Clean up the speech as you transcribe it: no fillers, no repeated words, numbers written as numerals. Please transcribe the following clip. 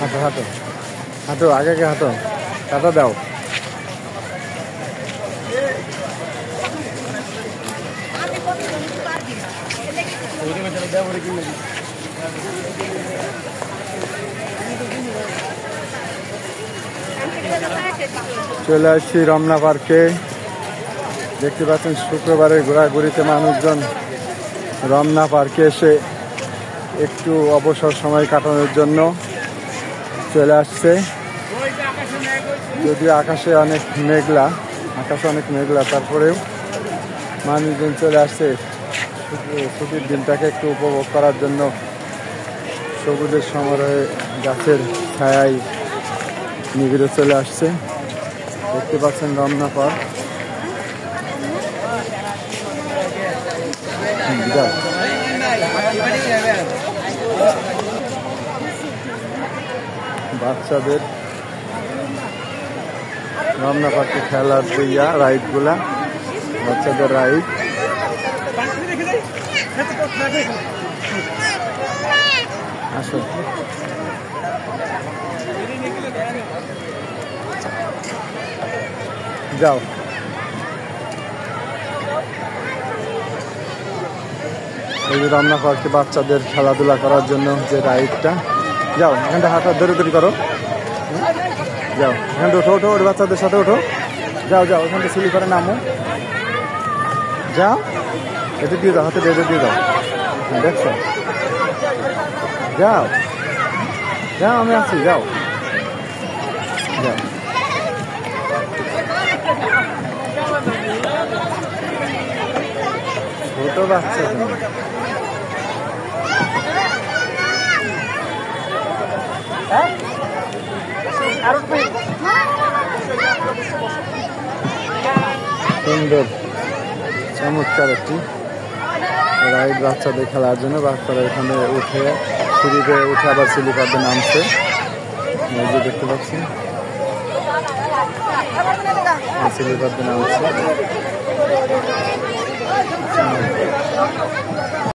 হাঁটো হাঁটো হাঁটো, আগে হাঁটো, টাটা দাও। চলে আসছি রমনা পার্কে। দেখতে পাচ্ছেন শুক্রবারের ঘোরাঘুরিতে মানুষজন রমনা পার্কে এসে একটু অবসর সময় কাটানোর জন্য চলে আসছে। যদিও আকাশে অনেক মেঘলা, তারপরেও মানুষজন চলে আসছে ছুটির দিনটাকে একটু উপভোগ করার জন্য। সবুজের সমারোহে গাছের ছায়ায় নিবিড়ে চলে আসছে। দেখতে পাচ্ছেন রমনা পার্ক। বাচ্চাদের রমনা পার্কে খেলার রাইড গুলা, বাচ্চাদের রাইড। আসো, যাও। এই যে রমনা পার্কে বাচ্চাদের খেলাধুলা করার জন্য যে রাইডটা, যাও এখানটা হাঁটা দৌড়ি করো, যাও এখানটা ওঠো, ওর বাচ্চাদের সাথে ওঠো, যাও ওখানটা সিলি করে নামো, যাও, এতে দিয়ে দাও, হাতে বেঁধে দিয়ে দাও, দেখছো, যাও আমি আছি, যাও ছোট বাচ্চা। সুন্দর চমৎকার একটি রাইড বাচ্চাদের খেলার জন্য। বাচ্চারা এখানে উঠে সিঁড়িতে উঠে আবার স্লিপার দিয়ে নামছে, দেখতে পাচ্ছি স্লিপার দিয়ে নামছে।